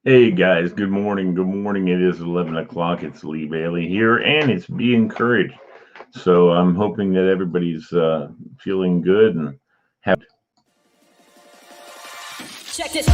Hey guys, good morning. Good morning. It is 11 o'clock. It's Lee Bailey here, and it's Be Encouraged. So I'm hoping that everybody's feeling good and have. Check this.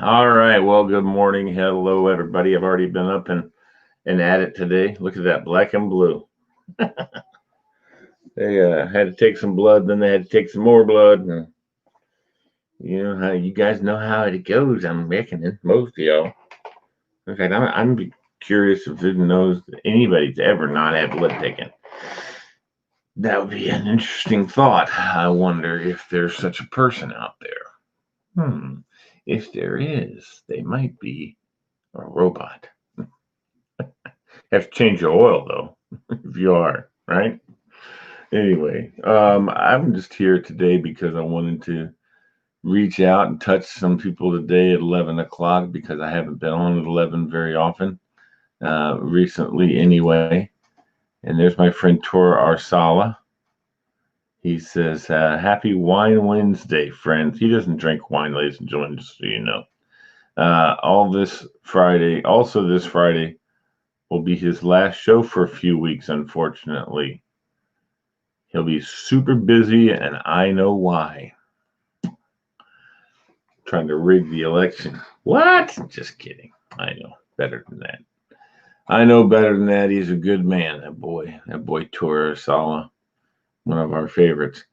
All right. Well, good morning. Hello, everybody. I've already been up and at it today. Look at that black and blue. They had to take some blood, then they had to take some more blood. And you know how you guys know how it goes. I'm reckoning most of y'all. In fact, I'm curious if it knows anybody's ever not had blood taken. That would be an interesting thought. I wonder if there's such a person out there. If there is, they might be a robot. Have to change your oil though, if you are, right? Anyway, I'm just here today because I wanted to reach out and touch some people today at 11 o'clock because I haven't been on at 11 very often recently anyway. And there's my friend Tor Arsala. He says, happy Wine Wednesday, friends. He doesn't drink wine, ladies and gentlemen, just so you know. This Friday will be his last show for a few weeks, unfortunately. He'll be super busy, and I know why. Trying to rig the election. What? Just kidding. I know better than that. He's a good man, that boy Tor Arsala. One of our favorites.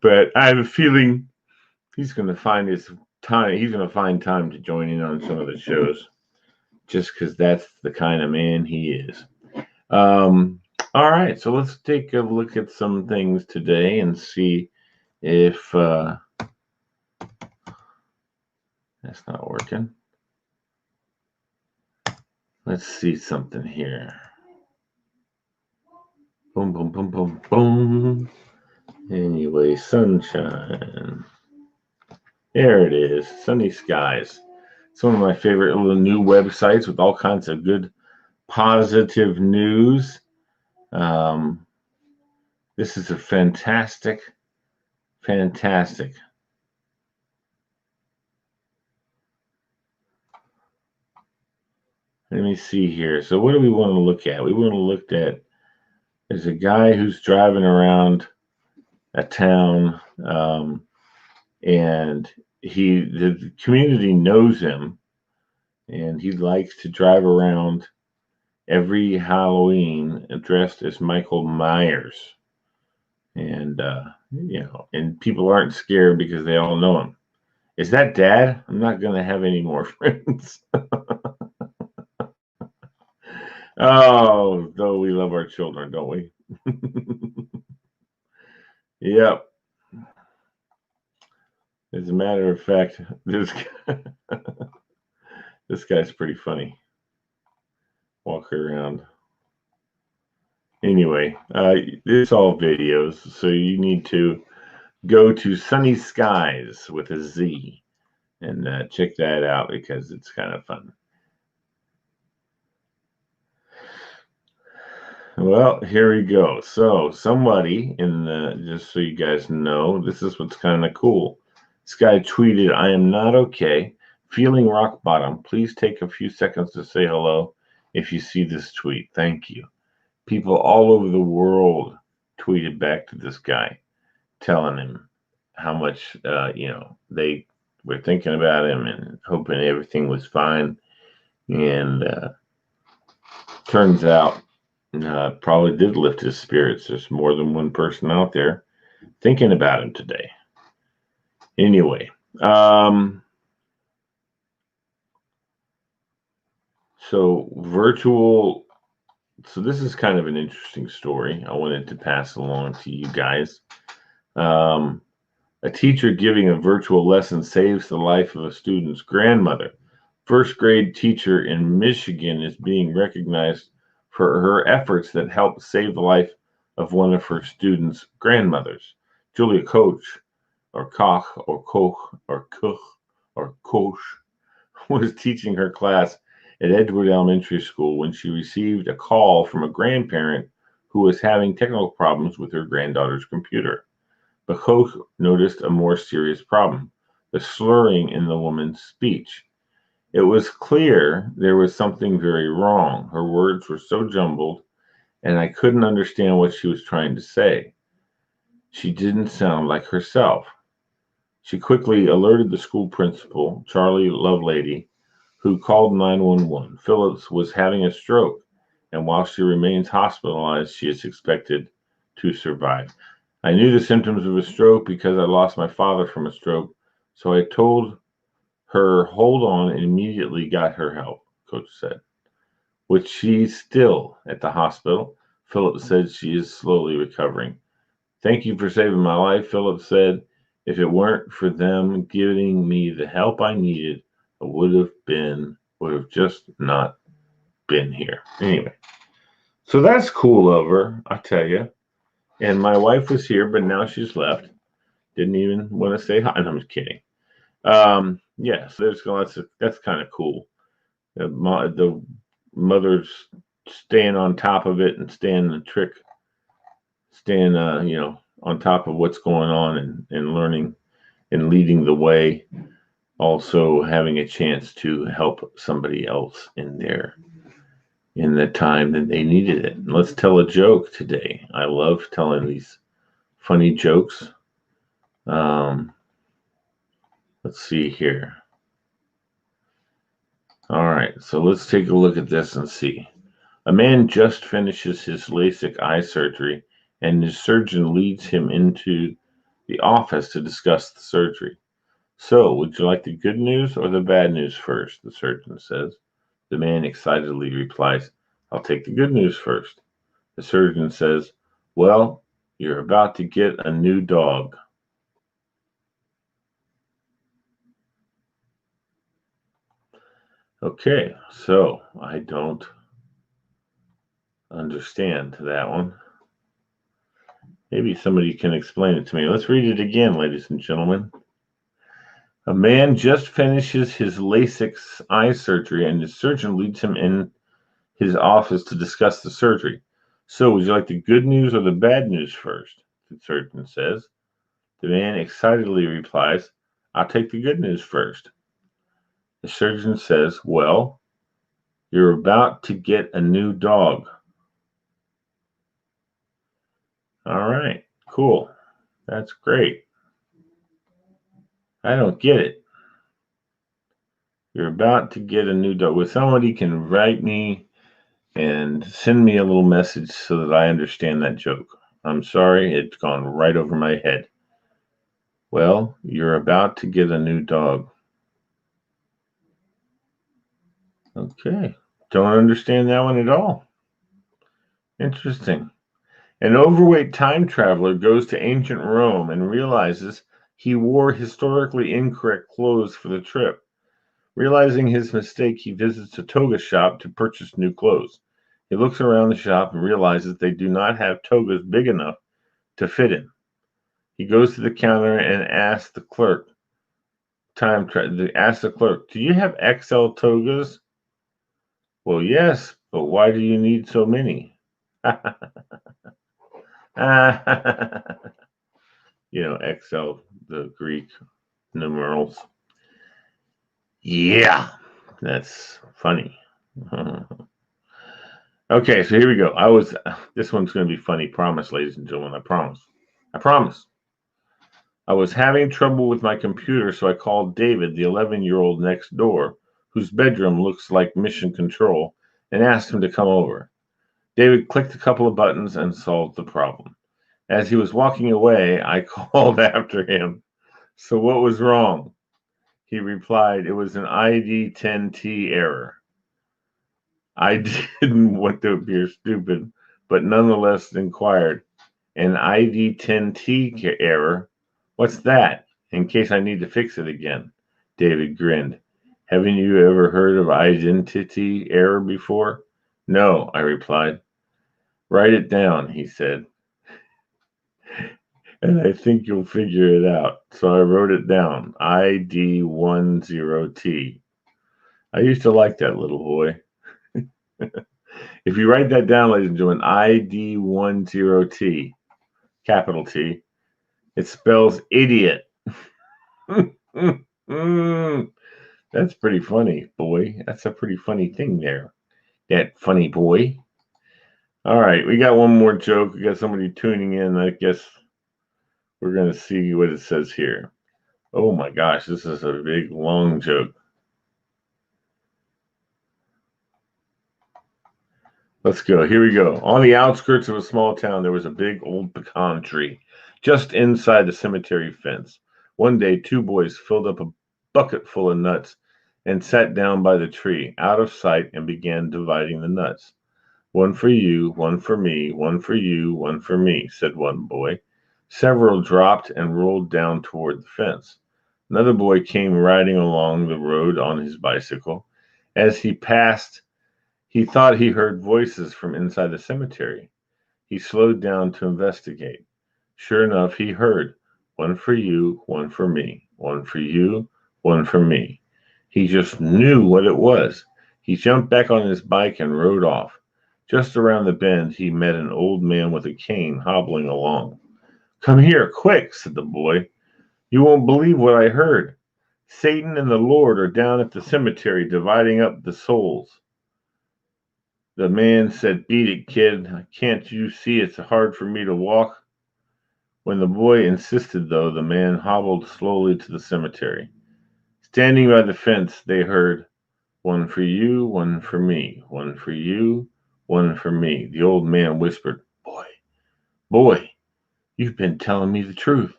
But I have a feeling he's going to find his time. He's going to find time to join in on some of the shows just because that's the kind of man he is. All right, so let's take a look at some things today and see if that's not working. Let's see something here. Boom, boom, boom, boom, boom. Anyway, sunshine. There it is, Sunny Skies. It's one of my favorite little new websites with all kinds of good, positive news. This is a fantastic. Let me see here. So what do we want to look at? We want to look at, there's a guy who's driving around a town, and the community knows him, and he likes to drive around every Halloween dressed as Michael Myers. And, and people aren't scared because they all know him. Is that Dad? I'm not going to have any more friends. Oh, though we love our children, don't we? Yep. As a matter of fact, this guy's pretty funny. Walking around. Anyway, it's all videos, so you need to go to Sunny Skies with a Z and check that out because it's kind of fun. Well, here we go. So somebody just so you guys know, this is what's kind of cool. This guy tweeted, "I am not okay. Feeling rock bottom. Please take a few seconds to say hello if you see this tweet. Thank you." People all over the world tweeted back to this guy, telling him how much, they were thinking about him and hoping everything was fine. And turns out, probably did lift his spirits. There's more than one person out there thinking about him today. Anyway, so virtual. So this is kind of an interesting story. I wanted to pass along to you guys. Um, a teacher giving a virtual lesson saves the life of a student's grandmother. First grade teacher in Michigan is being recognized for her efforts that helped save the life of one of her students' grandmothers. Julia Koch, or Koch, or Koch, or Koch, or Koch, was teaching her class at Edgewood Elementary School when she received a call from a grandparent who was having technical problems with her granddaughter's computer. But Koch noticed a more serious problem: the slurring in the woman's speech. It was clear there was something very wrong. Her words were so jumbled, and I couldn't understand what she was trying to say. She didn't sound like herself. She quickly alerted the school principal, Charlie Lovelady, who called 911. Phillips was having a stroke, and while she remains hospitalized, she is expected to survive. I knew the symptoms of a stroke because I lost my father from a stroke, so I told her, hold on, and immediately got her help, Coach said. Which she's still at the hospital. Phillips said she is slowly recovering. Thank you for saving my life, Phillips said. If it weren't for them giving me the help I needed, I would have just not been here. Anyway, so that's cool of her, I tell you. And my wife was here, but now she's left. Didn't even want to say hi. No, I'm just kidding. Yeah, so there's lots of that's kind of cool. The mother's staying on top of it and staying on top of what's going on and learning and leading the way. Also having a chance to help somebody else in the time that they needed it. And let's tell a joke today. I love telling these funny jokes. Let's see here. All right, so let's take a look at this and see. A man just finishes his LASIK eye surgery, and his surgeon leads him into the office to discuss the surgery. So, would you like the good news or the bad news first? The surgeon says. The man excitedly replies, I'll take the good news first. The surgeon says, well, you're about to get a new dog. Okay, so I don't understand that one. Maybe somebody can explain it to me. Let's read it again, ladies and gentlemen. A man just finishes his LASIK eye surgery, and his surgeon leads him in his office to discuss the surgery. So, would you like the good news or the bad news first? The surgeon says. The man excitedly replies, I'll take the good news first. The surgeon says, well, you're about to get a new dog. All right, cool. That's great. I don't get it. You're about to get a new dog. Well, somebody can write me and send me a little message so that I understand that joke. I'm sorry, it's gone right over my head. Well, you're about to get a new dog. Okay, don't understand that one at all. Interesting. An overweight time traveler goes to ancient Rome and realizes he wore historically incorrect clothes for the trip. Realizing his mistake, he visits a toga shop to purchase new clothes. He looks around the shop and realizes they do not have togas big enough to fit him. He goes to the counter and asks the clerk, do you have XL togas? Well, yes, but why do you need so many? XL, the Greek numerals. Yeah, that's funny. Okay, so here we go. This one's going to be funny. Promise, ladies and gentlemen. I promise. I promise. I was having trouble with my computer, so I called David, the 11-year-old next door, whose bedroom looks like mission control, and asked him to come over. David clicked a couple of buttons and solved the problem. As he was walking away, I called after him. So what was wrong? He replied, it was an ID10T error. I didn't want to appear stupid, but nonetheless inquired, an ID10T error? What's that? In case I need to fix it again. David grinned. Haven't you ever heard of identity error before? No, I replied. Write it down, he said, and I think you'll figure it out. So I wrote it down, ID10T. I used to like that little boy. If you write that down, ladies and gentlemen, ID10T, capital T, it spells idiot. That's pretty funny, boy. That's a pretty funny thing there. That funny boy. All right, we got one more joke. We got somebody tuning in. I guess we're going to see what it says here. Oh my gosh, this is a big, long joke. Let's go. Here we go. On the outskirts of a small town, there was a big old pecan tree just inside the cemetery fence. One day, two boys filled up a bucket full of nuts and sat down by the tree, out of sight, and began dividing the nuts. One for you, one for me, one for you, one for me, said one boy. Several dropped and rolled down toward the fence. Another boy came riding along the road on his bicycle. As he passed, he thought he heard voices from inside the cemetery. He slowed down to investigate. Sure enough, he heard, one for you, one for me, one for you, one for me. He just knew what it was. He jumped back on his bike and rode off. Just around the bend, he met an old man with a cane hobbling along. Come here, quick, said the boy. You won't believe what I heard. Satan and the Lord are down at the cemetery dividing up the souls. The man said, beat it, kid. Can't you see it's hard for me to walk? When the boy insisted, though, the man hobbled slowly to the cemetery. Standing by the fence, they heard, one for you, one for me, one for you, one for me. The old man whispered, boy, you've been telling me the truth.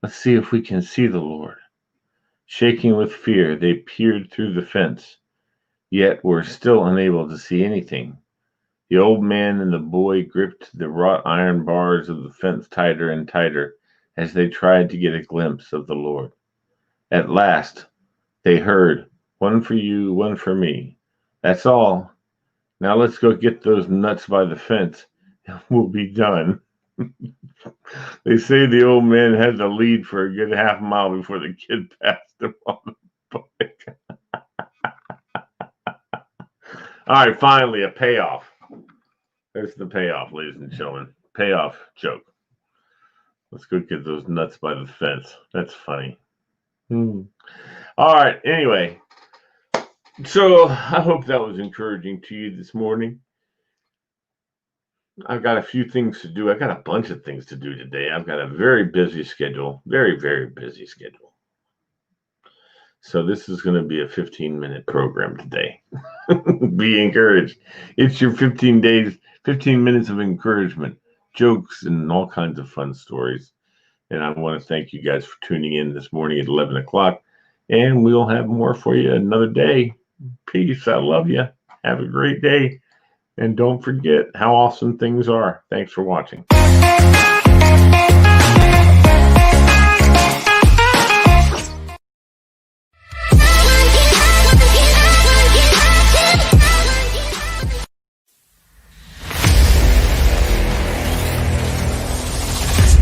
Let's see if we can see the Lord. Shaking with fear, they peered through the fence, yet were still unable to see anything. The old man and the boy gripped the wrought iron bars of the fence tighter and tighter as they tried to get a glimpse of the Lord. At last, they heard, one for you, one for me. That's all. Now let's go get those nuts by the fence, and we'll be done. They say the old man had the lead for a good half mile before the kid passed him on the bike. All right, finally, a payoff. There's the payoff, ladies and gentlemen. Payoff joke. Let's go get those nuts by the fence. That's funny. All right, anyway. So I hope that was encouraging to you this morning. I've got a few things to do. I've got a bunch of things to do today. I've got a very busy schedule. Very, very busy schedule. So this is going to be a 15-minute program today. Be encouraged. It's your 15 minutes of encouragement, jokes, and all kinds of fun stories. And I want to thank you guys for tuning in this morning at 11 o'clock. And we'll have more for you another day. Peace. I love you. Have a great day. And don't forget how awesome things are. Thanks for watching.